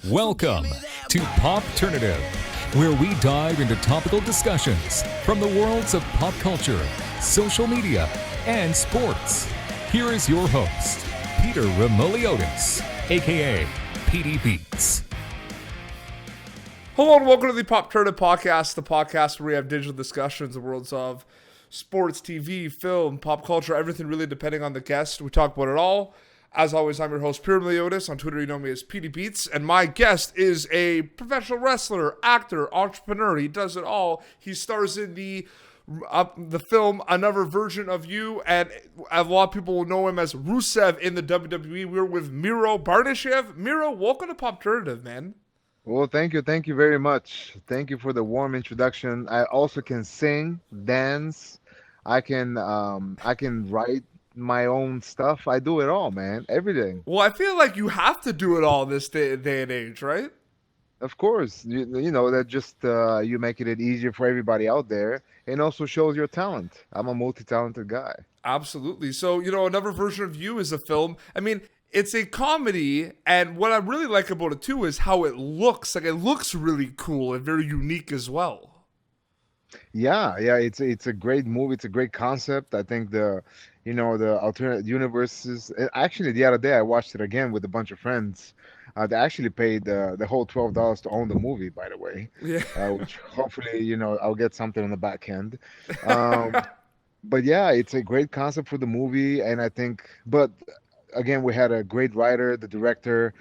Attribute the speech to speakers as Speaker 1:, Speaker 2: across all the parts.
Speaker 1: Welcome to Popternative, where we dive into topical discussions from the worlds of pop culture, social media, and sports. Here is your host, Peter Remoliotis, aka PD Beats.
Speaker 2: Hello and welcome to the Popternative podcast, the podcast where we have digital discussions in the worlds of sports, TV, film, pop culture, everything really depending on the guest. We talk about it all. As always, I'm your host, Peter Remoliotis. On Twitter, you know me as PD Beats, and my guest is a professional wrestler, actor, entrepreneur. He does it all. He stars in the film Another Version of You, and a lot of people will know him as Rusev in the WWE. We're with Miroslav Barnyashev. Miro, welcome to Popternative, man.
Speaker 3: Well, thank you. Thank you very much. Thank you for the warm introduction. I also can sing, dance. I can write my own stuff. I do it all, man. Everything.
Speaker 2: Well, I feel like you have to do it all this day and age, right?
Speaker 3: Of course. You know that just you making it easier for everybody out there and also shows your talent. I'm a multi-talented guy.
Speaker 2: Absolutely. So, Another Version of You is a film. I mean, it's a comedy, and what I really like about it too is how it looks. Like, it looks really cool and very unique as well.
Speaker 3: Yeah, it's a great movie. It's a great concept. I think the alternate universes. Actually, the other day I watched it again with a bunch of friends. They actually paid the whole $12 to own the movie, by the way.
Speaker 2: Yeah.
Speaker 3: Which hopefully, I'll get something on the back end. Um, but yeah, it's a great concept for the movie, and I think, but again, we had a great writer, the director,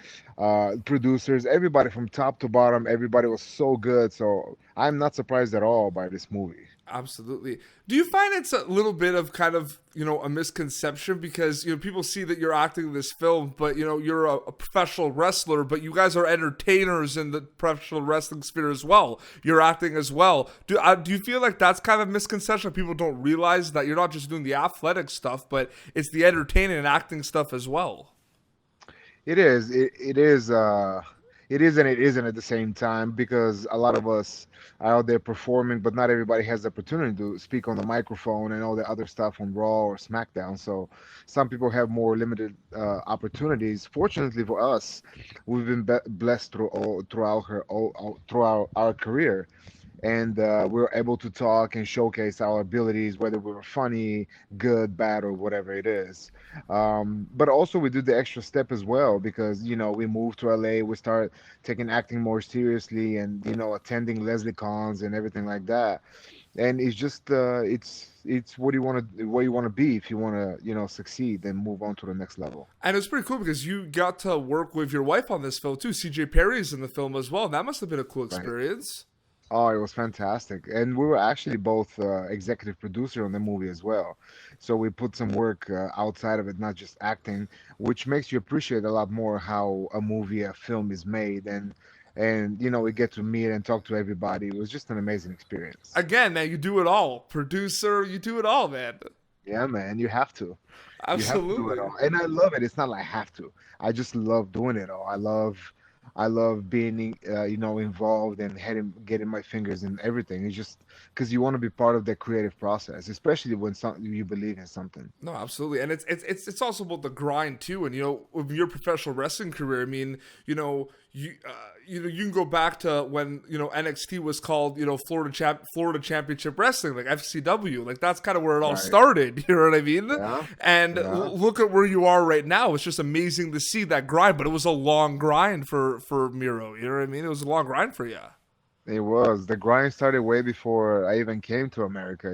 Speaker 3: producers, everybody from top to bottom. Everybody was so good. So I'm not surprised at all by this movie.
Speaker 2: Absolutely. Do you find it's a little bit of kind of, a misconception because, people see that you're acting in this film, but, you're a professional wrestler, but you guys are entertainers in the professional wrestling sphere as well. You're acting as well. Do you feel like that's kind of a misconception? People don't realize that you're not just doing the athletic stuff, but it's the entertaining and acting stuff as well.
Speaker 3: It is. It is. It is and it isn't at the same time because a lot of us are out there performing, but not everybody has the opportunity to speak on the microphone and all the other stuff on Raw or SmackDown. So some people have more limited opportunities. Fortunately for us, we've been blessed throughout our career, and we're able to talk and showcase our abilities, whether we were funny, good, bad, or whatever it is. But also we do the extra step as well because we moved to LA, we start taking acting more seriously, and attending Leslie cons and everything like that. And it's just it's what you want to be if you want to succeed and move on to the next level.
Speaker 2: And it's pretty cool because you got to work with your wife on this film too. CJ Perry's in the film as well. That must have been a cool experience.
Speaker 3: Oh, it was fantastic. And we were actually both executive producer on the movie as well. So we put some work outside of it, not just acting, which makes you appreciate a lot more how a film is made. And we get to meet and talk to everybody. It was just an amazing experience.
Speaker 2: Again, man, you do it all. Producer, you do it all, man.
Speaker 3: Yeah, man, you have to.
Speaker 2: Absolutely.
Speaker 3: You have to do it all. And I love it. It's not like I have to. I just love doing it all. I love being, involved and getting my fingers in everything. It's just because you want to be part of the creative process, especially when you believe in something.
Speaker 2: No, absolutely, and it's also about the grind too. And with your professional wrestling career, I mean, you can go back to when NXT was called Florida Championship Wrestling, like FCW, like that's kind of where it all started. You know what I mean?
Speaker 3: Yeah.
Speaker 2: And look at where you are right now. It's just amazing to see that grind, but it was a long grind for Miro. You know what I mean? It was a long grind for you.
Speaker 3: It was. The grind started way before I even came to America.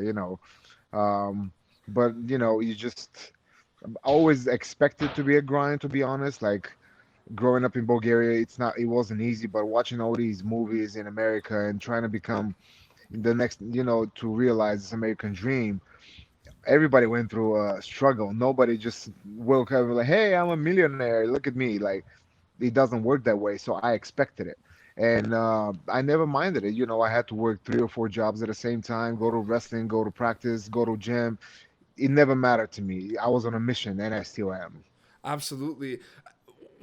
Speaker 3: But you just always expect it to be a grind. To be honest, like growing up in Bulgaria, it wasn't easy, but watching all these movies in America and trying to become the next, to realize this American dream, everybody went through a struggle. Nobody just woke up and like, hey, I'm a millionaire, look at me. Like, it doesn't work that way. So I expected it. And I never minded it. I had to work 3 or 4 jobs at the same time, go to wrestling, go to practice, go to gym. It never mattered to me. I was on a mission, and I still am.
Speaker 2: Absolutely.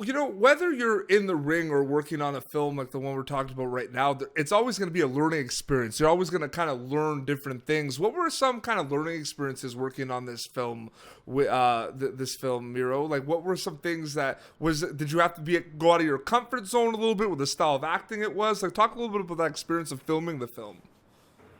Speaker 2: whether you're in the ring or working on a film like the one we're talking about right now, it's always going to be a learning experience. You're always going to kind of learn different things. What were some kind of learning experiences working on this film, this film, Miro? Like, what were some things did you have to go out of your comfort zone a little bit with the style of acting it was? Like, talk a little bit about that experience of filming the film.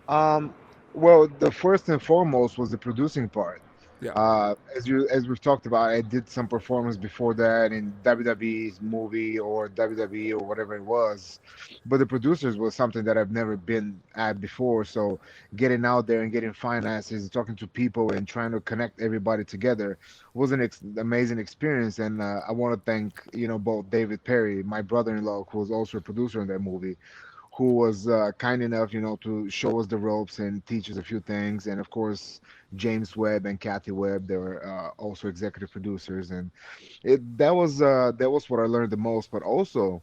Speaker 3: Well, the first and foremost was the producing part.
Speaker 2: Yeah.
Speaker 3: As we've talked about, I did some performance before that in WWE's movie or WWE or whatever it was, but the producers was something that I've never been at before. So getting out there and getting finances, talking to people, and trying to connect everybody together was an amazing experience. And I want to thank both David Perry, my brother-in-law, who was also a producer in that movie, who was kind enough, to show us the ropes and teach us a few things. And of course, James Webb and Kathy Webb, they were also executive producers, and that was what I learned the most. But also,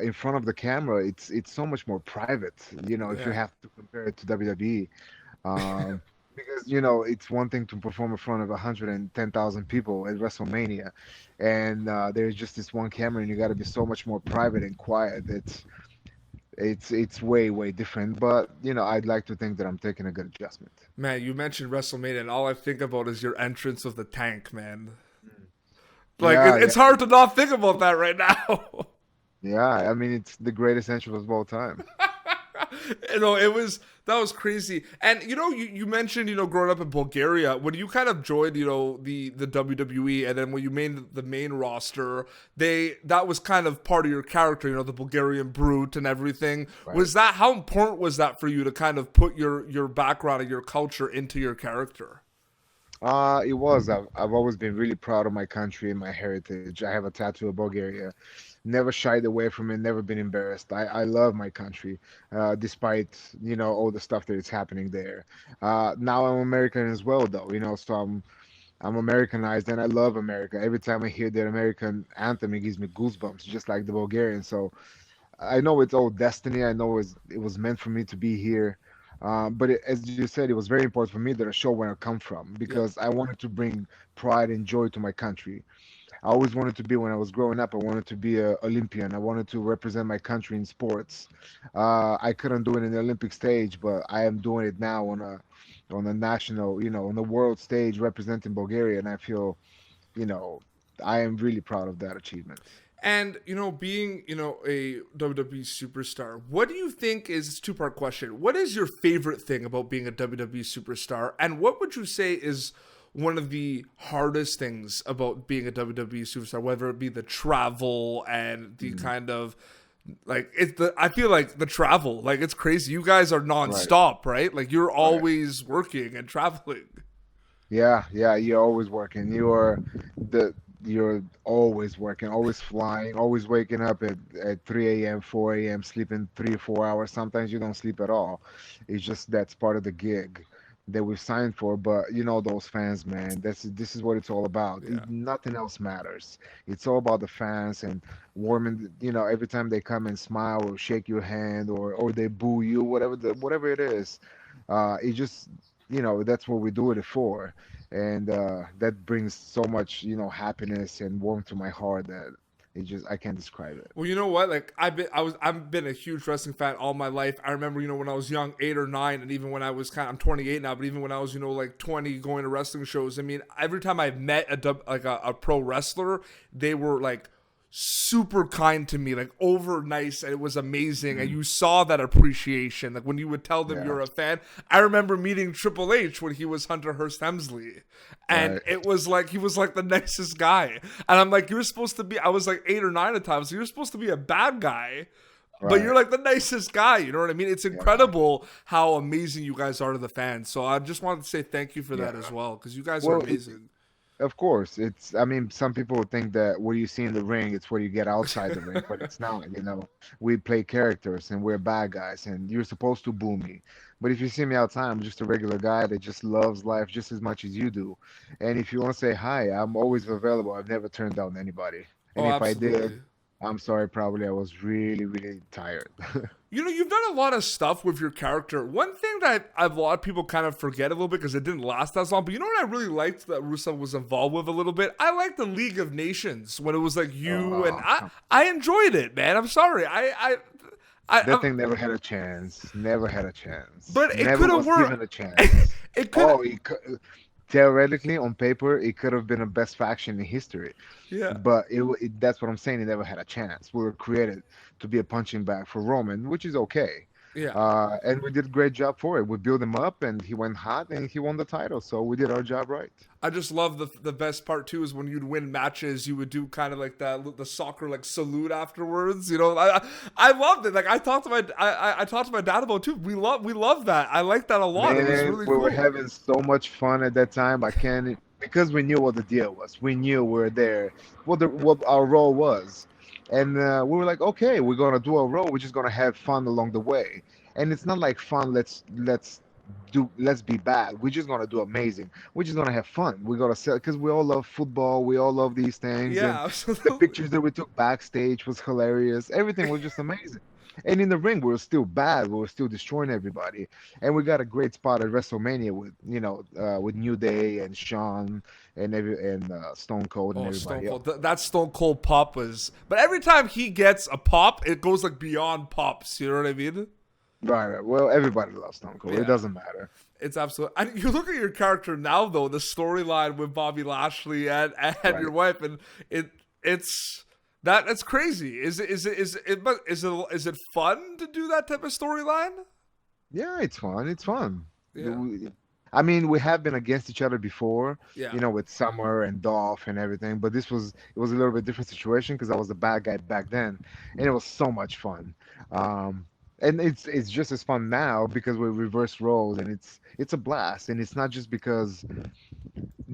Speaker 3: in front of the camera, it's so much more private. If you
Speaker 2: Yeah.
Speaker 3: have to compare it to WWE, because it's one thing to perform in front of 110,000 people at WrestleMania, and there's just this one camera, and you got to be so much more private and quiet. It's way way different, but I'd like to think that I'm taking a good adjustment.
Speaker 2: Man, you mentioned WrestleMania, and all I think about is your entrance of the tank, man. Like,
Speaker 3: Yeah,
Speaker 2: it's hard to not think about that right now.
Speaker 3: yeah. I mean, it's the greatest entrance of all time.
Speaker 2: That was crazy. And you mentioned growing up in Bulgaria, when you kind of joined the WWE, and then when you made the main roster, that was kind of part of your character, the Bulgarian brute and everything.
Speaker 3: Right.
Speaker 2: How important was that for you to kind of put your background and your culture into your character?
Speaker 3: It was. I've always been really proud of my country and my heritage. I have a tattoo of Bulgaria. Never shied away from it. Never been embarrassed. I love my country, despite all the stuff that is happening there. Now I'm American as well, though. So I'm Americanized, and I love America. Every time I hear that American anthem, it gives me goosebumps, just like the Bulgarian. So I know it's all destiny. I know it was meant for me to be here. But as you said, it was very important for me that I show where I come from,
Speaker 2: Yeah.
Speaker 3: because I wanted to bring pride and joy to my country. I always wanted to be, when I was growing up, I wanted to be a Olympian. I wanted to represent my country in sports. I couldn't do it in the Olympic stage, but I am doing it now on a national, on the world stage, representing Bulgaria, and I feel, you know, I am really proud of that achievement.
Speaker 2: And being a WWE superstar, what do you think is it's a two-part question? What is your favorite thing about being a WWE superstar, and what would you say is one of the hardest things about being a WWE superstar? Whether it be the travel and the kind of like I feel like the travel, like it's crazy. You guys are
Speaker 3: Right,
Speaker 2: nonstop, right? Like you're
Speaker 3: right.
Speaker 2: always working and traveling.
Speaker 3: Yeah, yeah, you're always working. You're always working, always flying, always waking up at 3 a.m., 4 a.m., sleeping 3 or 4 hours. Sometimes you don't sleep at all. It's just that's part of the gig that we've signed for. But those fans, man, this is what it's all about.
Speaker 2: Yeah.
Speaker 3: Nothing else matters. It's all about the fans and warming, every time they come and smile or shake your hand or they boo you, whatever it is. It just that's what we do it for, and that brings so much happiness and warmth to my heart that I can't describe it.
Speaker 2: Well, you know what? Like I've been a huge wrestling fan all my life. I remember, when I was young, 8 or 9, and even when I was I'm 28 now, but even when I was, like 20, going to wrestling shows. I mean, every time I met a pro wrestler, they were like super kind to me, like over nice, and it was amazing. And you saw that appreciation, like when you would tell them
Speaker 3: Yeah,
Speaker 2: you're a fan. I remember meeting Triple H when he was Hunter Hearst Helmsley, and
Speaker 3: right,
Speaker 2: it was like he was like the nicest guy. And I'm like, you're supposed to be. I was like 8 or 9 at times, so you're supposed to be a bad guy. But you're
Speaker 3: right.
Speaker 2: like the nicest guy, you know what I mean? It's
Speaker 3: Yeah,
Speaker 2: incredible how amazing you guys are to the fans. So I just wanted to say thank you for that
Speaker 3: yeah.
Speaker 2: as well, because you guys are
Speaker 3: Well,
Speaker 2: amazing.
Speaker 3: of course, I mean, some people would think that what you see in the ring, it's what you get outside the ring, but it's not. We play characters and we're bad guys, and you're supposed to boo me. But if you see me outside, I'm just a regular guy that just loves life just as much as you do. And if you want to say hi, I'm always available. I've never turned down anybody. And
Speaker 2: Oh,
Speaker 3: if I did,
Speaker 2: absolutely.
Speaker 3: I'm sorry, probably I was really, really tired.
Speaker 2: You know, you've done a lot of stuff with your character. One thing that a lot of people kind of forget a little bit because it didn't last as long, but you know what I really liked that Rusev was involved with a little bit? I liked the League of Nations when it was like you and
Speaker 3: Oh,
Speaker 2: I enjoyed it, man. I'm sorry.
Speaker 3: that
Speaker 2: I
Speaker 3: thing never had a chance. Never had a chance.
Speaker 2: but it
Speaker 3: Never
Speaker 2: could have
Speaker 3: was given
Speaker 2: worked.
Speaker 3: a chance.
Speaker 2: It could,
Speaker 3: Oh, theoretically, on paper, it could have been a best faction in history.
Speaker 2: yeah,
Speaker 3: But that's what I'm saying. It never had a chance. We were created to be a punching bag for Roman, which is okay.
Speaker 2: yeah.
Speaker 3: And we did a great job for it. We built him up, and he went hot, and he won the title. So we did our job right.
Speaker 2: I just love the best part too is when you'd win matches, you would do kind of like the soccer like salute afterwards. You know, I loved it. Like I talked to my dad about it too. We love that. I like that a lot. It was
Speaker 3: Man,
Speaker 2: really
Speaker 3: we were
Speaker 2: cool.
Speaker 3: having so much fun at that time. I can't because we knew what the deal was. We knew we were there, what our role was, and we were like, okay, we're gonna do our role. We're just gonna have fun along the way. And it's not like fun. Let's be bad. We're just gonna do amazing. We're just gonna have fun. We're gonna sell because we all love football. We all love these things, and
Speaker 2: Yeah,
Speaker 3: the
Speaker 2: absolutely.
Speaker 3: pictures that we took backstage was hilarious. Everything was just amazing. And in the ring, we were still bad. We were still destroying everybody. And we got a great spot at WrestleMania with with New Day and Shawn and Stone Cold and
Speaker 2: Oh, Stone
Speaker 3: everybody else.
Speaker 2: Cold. That Stone Cold pop was. But every time he gets a pop, it goes like beyond pops. You know what I mean?
Speaker 3: Right, right. Well, everybody loves Stone Cold. It
Speaker 2: Yeah.
Speaker 3: doesn't matter.
Speaker 2: It's absolutely. And you look at your character now, though, the storyline with Bobby Lashley and your
Speaker 3: Right.
Speaker 2: wife, and it's that's crazy. Is it fun to do that type of storyline?
Speaker 3: Yeah, it's fun. It's fun.
Speaker 2: Yeah,
Speaker 3: I mean, we have been against each other before,
Speaker 2: yeah,
Speaker 3: with Summer and Dolph and everything, but it was a little bit different situation because I was the bad guy back then, and it was so much fun. Um, and it's just as fun now because we reverse roles, and it's a blast, and it's not just because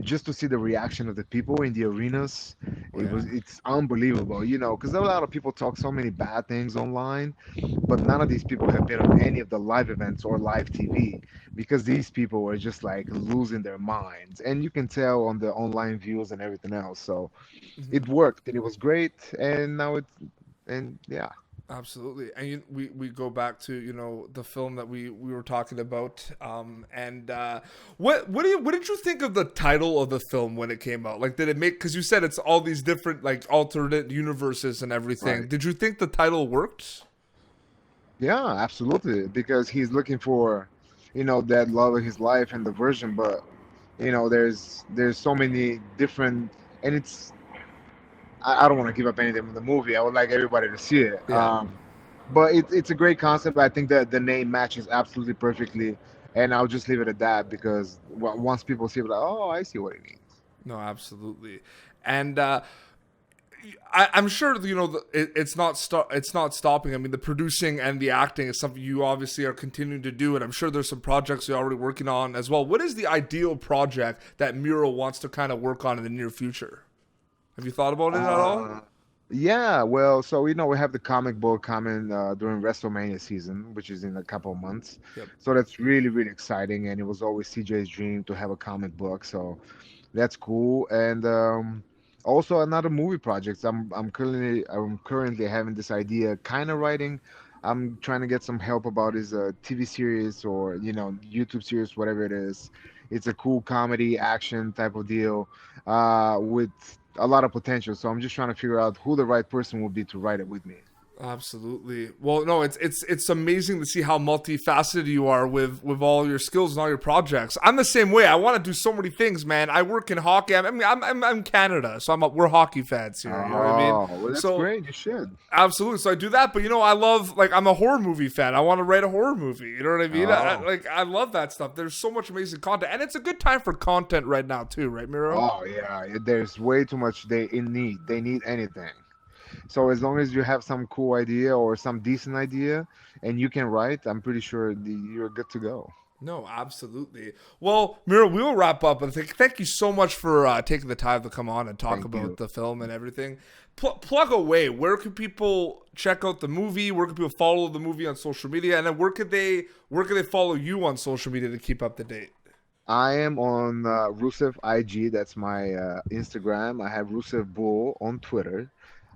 Speaker 3: just to see the reaction of the people in the arenas,
Speaker 2: yeah.
Speaker 3: it's unbelievable, because a lot of people talk so many bad things online, but none of these people have been on any of the live events or live TV because these people were just like losing their minds, and you can tell on the online views and everything else. So
Speaker 2: Mhm.
Speaker 3: it worked, and it was great, and now and yeah.
Speaker 2: Absolutely, and we go back to the film that we were talking about, and what did you think of the title of the film when it came out? Like, did it make because you said it's all these different like alternate universes and everything?
Speaker 3: Right.
Speaker 2: Did you think the title worked?
Speaker 3: Yeah, absolutely. Because he's looking for, that love of his life and the version, but there's so many different, and I don't want to give up anything from the movie. I would like everybody to see it.
Speaker 2: Yeah.
Speaker 3: But it's a great concept. I think that the name matches absolutely perfectly, and I'll just leave it at that because once people see it, like, oh, I see what it means.
Speaker 2: No, absolutely, and I'm sure it's not stopping. I mean, the producing and the acting is something you obviously are continuing to do, and I'm sure there's some projects you're already working on as well. What is the ideal project that Miro wants to kind of work on in the near future? Have you thought about it at all?
Speaker 3: Uh, yeah, well, so we have the comic book coming during WrestleMania season, which is in a couple of months.
Speaker 2: Yep.
Speaker 3: So that's really, really exciting, and it was always CJ's dream to have a comic book. So that's cool. And also another movie project. I'm currently having this idea, kind of writing. I'm trying to get some help about his TV series or YouTube series, whatever it is. It's a cool comedy action type of deal with a lot of potential. So I'm just trying to figure out who the right person would be to write it with me.
Speaker 2: Absolutely. Well, no, it's amazing to see how multifaceted you are with all your skills and all your projects. I'm the same way. I want to do so many things, man. I work in hockey. I'm Canada, so we're hockey fans here. You know what I mean?
Speaker 3: Oh, well, that's
Speaker 2: So
Speaker 3: great. You should.
Speaker 2: absolutely. So I do that, but I love I'm a horror movie fan. I want to write a horror movie. You know what I mean?
Speaker 3: Oh,
Speaker 2: I love that stuff. There's so much amazing content, and it's a good time for content right now too, right, Miro?
Speaker 3: oh yeah. There's way too much they in need. They need anything. So as long as you have some cool idea or some decent idea and you can write, I'm pretty sure you're good to go.
Speaker 2: No, absolutely. Well, Miro, we will wrap up. And thank you so much for taking the time to come on and talk
Speaker 3: Thank
Speaker 2: about
Speaker 3: you.
Speaker 2: the film and everything. Plug away. Where can people check out the movie? Where can people follow the movie on social media? And then where can they follow you on social media to keep up to date?
Speaker 3: I am on Rusev IG. That's my Instagram. I have Rusev Bull on Twitter.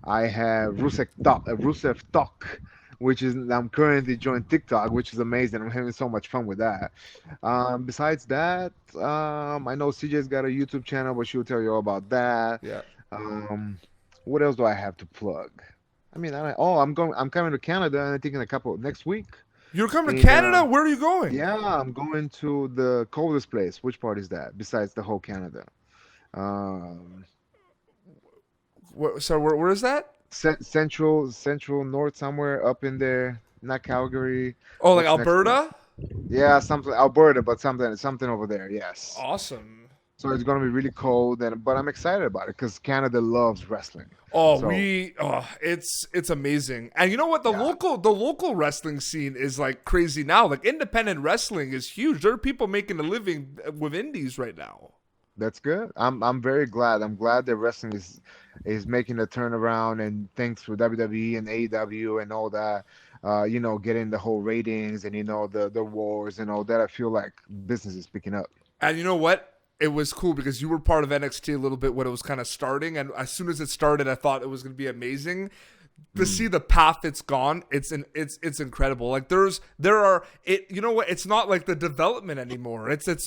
Speaker 3: I have Rusev Talk, which is I'm currently joined TikTok, which is amazing. I'm having so much fun with that. Besides that, I know CJ's got a YouTube channel, but she'll tell you all about that.
Speaker 2: Yeah.
Speaker 3: Um, what else do I have to plug? I mean, I'm coming to Canada, and I think in a couple next week.
Speaker 2: You're coming to
Speaker 3: In
Speaker 2: Canada? Where are you going?
Speaker 3: Yeah, I'm going to the coldest place. Which part is that? Besides the whole Canada. Um,
Speaker 2: So where is that?
Speaker 3: central north somewhere up in there. Not Calgary.
Speaker 2: Oh, like
Speaker 3: What's next to it?
Speaker 2: Alberta?
Speaker 3: Yeah, something Alberta, but something over there. Yes.
Speaker 2: Awesome.
Speaker 3: So it's gonna be really cold, and but I'm excited about it because Canada loves wrestling. So
Speaker 2: It's amazing. And you know what? The
Speaker 3: yeah,
Speaker 2: local wrestling scene is like crazy now. Like independent wrestling is huge. There are people making a living with indies right now.
Speaker 3: that's good. I'm very glad. I'm glad that wrestling is making a turnaround, and thanks for WWE and AEW and all that. Getting the whole ratings and the wars and all that. I feel like business is picking up.
Speaker 2: And you know what? It was cool because you were part of NXT a little bit when it was kind of starting, and as soon as it started, I thought it was going to be amazing. To see the path it's gone, it's incredible. Like you know what? It's not like the development anymore. It's a
Speaker 3: No.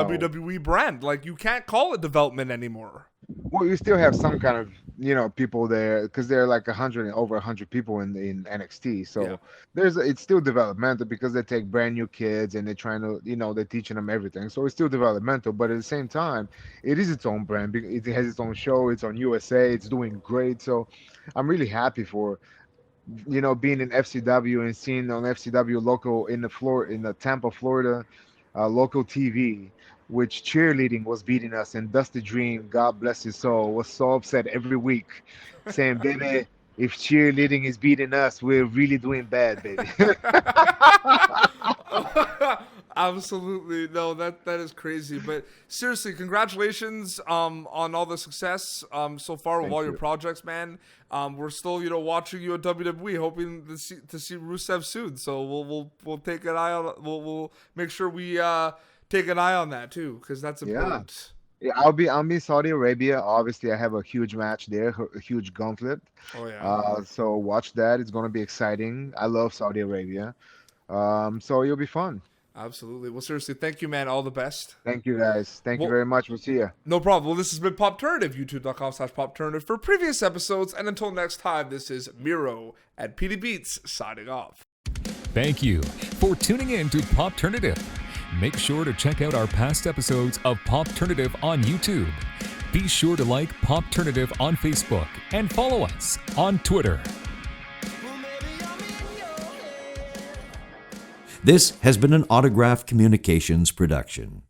Speaker 2: WWE brand. Like you can't call it development anymore.
Speaker 3: Well, you still have some kind of people there because there are like over 100 people in NXT.
Speaker 2: Yeah.
Speaker 3: So it's still developmental because they take brand new kids and they're trying to they're teaching them everything. So it's still developmental, but at the same time, it is its own brand. It has its own show. It's on USA. It's doing great. So I'm really happy for being in FCW and seeing on FCW local in the Tampa, Florida, local TV, which cheerleading was beating us, and Dusty Dream, God bless his soul, was so upset every week, saying, "Baby, if cheerleading is beating us, we're really doing bad, baby."
Speaker 2: Absolutely. No, that is crazy. But seriously, congratulations on all the success so far with
Speaker 3: Thank
Speaker 2: all your
Speaker 3: you.
Speaker 2: projects, man. We're still, watching you at WWE, hoping to see Rusev soon. So we'll take an eye on we'll make sure we take an eye on that too, because that's
Speaker 3: Yeah.
Speaker 2: important.
Speaker 3: Yeah, I'll be Saudi Arabia. Obviously, I have a huge match there, a huge gauntlet.
Speaker 2: Oh yeah.
Speaker 3: So watch that. It's gonna be exciting. I love Saudi Arabia. So it'll be fun.
Speaker 2: Absolutely. Well, seriously, thank you, man. All the best.
Speaker 3: Thank you guys. Thank you
Speaker 2: Well,
Speaker 3: very much. We'll see you.
Speaker 2: no problem. Well, this has been Popternative, youtube.com/Popternative for previous episodes. And until next time, this is Miro at PD Beats signing off.
Speaker 1: Thank you for tuning in to Popternative. Make sure to check out our past episodes of Popternative on YouTube. Be sure to like Popternative on Facebook and follow us on Twitter.
Speaker 4: This has been an Autograph Communications production.